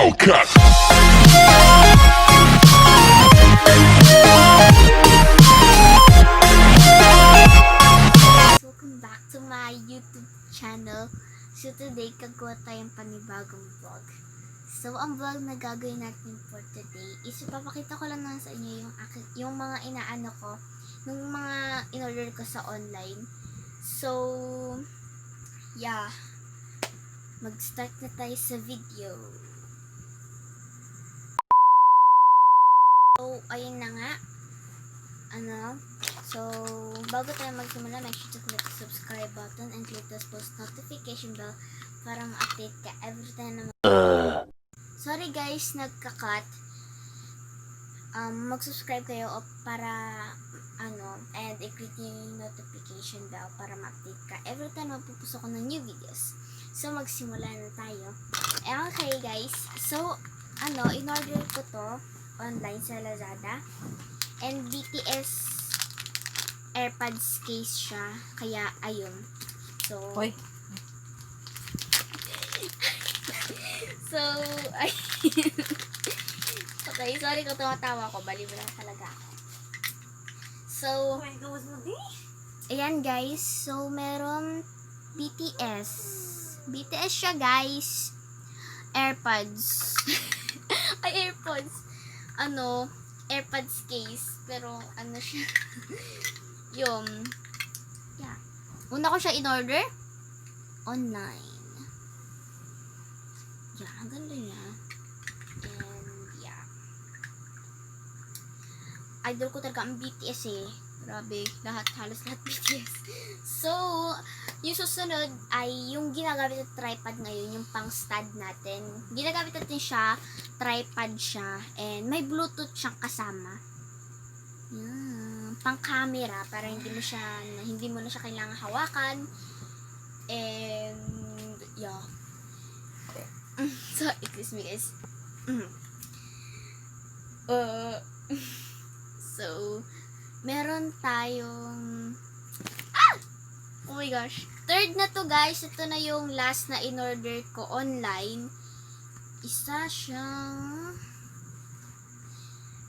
Hellcat. Welcome back to my YouTube channel. So today, gagawa tayong panibagong vlog. So ang vlog na gagawin natin for today is ipapakita ko lang naman sa inyo yung mga inaano ko, yung mga in-order ko sa online. So, yeah. Mag-start na tayo sa video. So, ayun na nga. So, bago tayo magsimula, make sure to click the subscribe button and click the post notification bell para ma-update ka every time na Sorry guys, nagka-cut. Mag-subscribe kayo para and i-click yung notification bell para ma-update ka every time na pupuso ko ng new videos. So, magsimula na tayo. Okay guys, so, in-order ko to online sa Lazada. And BTS AirPods case siya. Kaya, ayun. So, Hoy. So, ay. Okay, sorry kung tumatawa ko. Baliw lang talaga ako. So, ayan guys. So, meron BTS. BTS siya guys. AirPods. Ay, AirPods. AirPods case. Pero, siya. Yung, yeah. Una ko siya in-order. Online. Yeah, ang ganda niya. And, yeah. Idol ko talaga ang BTS eh. Grabe, halos lahat BTS. So, yung susunod ay yung ginagamit na tripod ngayon, yung pang stand natin. Ginagamit natin siya, tripod siya, and may Bluetooth siyang kasama. Yan, pang camera, para hindi mo na siya kailangan hawakan. And, yeah. So, excuse me guys. So, meron tayong oh my gosh. Third na to guys. Ito na yung last na in-order ko online. Isa siyang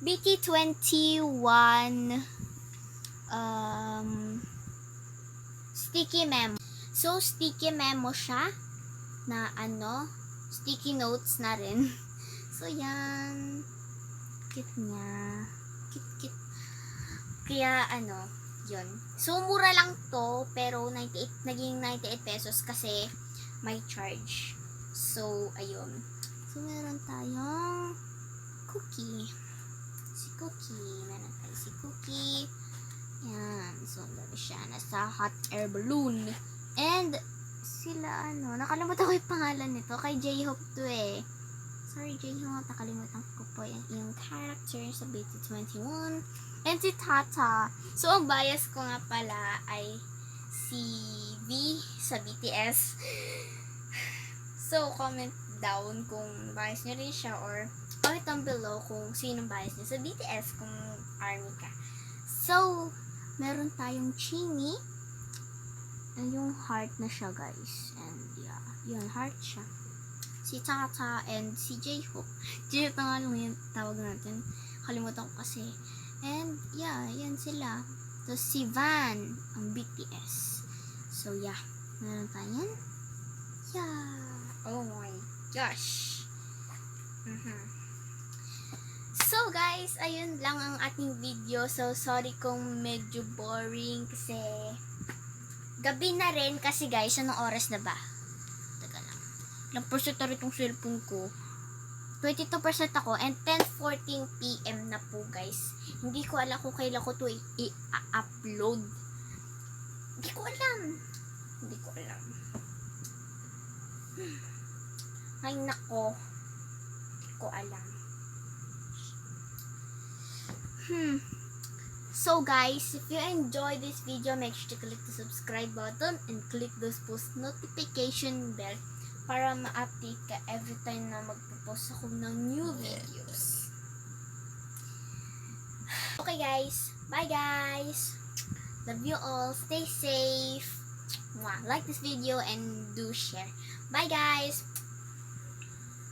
BT21 sticky memo. So, sticky memo siya na sticky notes na rin. So, yan. Cute niya. Cute. Kaya, yun. So, mura lang to, pero naging 98 pesos kasi may charge. So, ayun. So, meron tayong cookie. Meron tayo si cookie. Yan. So, meron siya. Nasa hot air balloon. And, sila, nakalimutan ko yung pangalan nito. Kay J-Hope to eh. Sorry, J-Hope. Nakalimutan ko po yung character sa BT21. And si Tata. So, ang bias ko nga pala ay si V sa BTS. So, comment down kung bias nyo rin siya or comment down below kung sinong bias nyo sa BTS kung ARMY ka. So, meron tayong Chini. And yung heart na siya, guys. And, yeah. Yun, heart siya. Si Tata and si J-Hope. J-Hope na nga lang yung tawag natin. Kalimutan ko kasi. And, yeah, yan sila. So, si Van, ang BTS. So, yeah. Meron tayo yan. Yeah. Oh my gosh. So, guys, ayun lang ang ating video. So, sorry kung medyo boring kasi gabi na rin kasi guys, anong oras na ba? Taga lang. Ilang percent na rin itong cellphone ko. 22% ako and 10:14 PM na po guys. Hindi ko alam kung kailan ko to i-upload. Hindi ko alam. Ay nako. Hindi ko alam. So guys, if you enjoyed this video, make sure to click the subscribe button and click those post notification bell para ma-update ka every time na magpo-post ako ng new videos. Okay guys, bye guys. Love you all. Stay safe. Like this video and do share. Bye guys.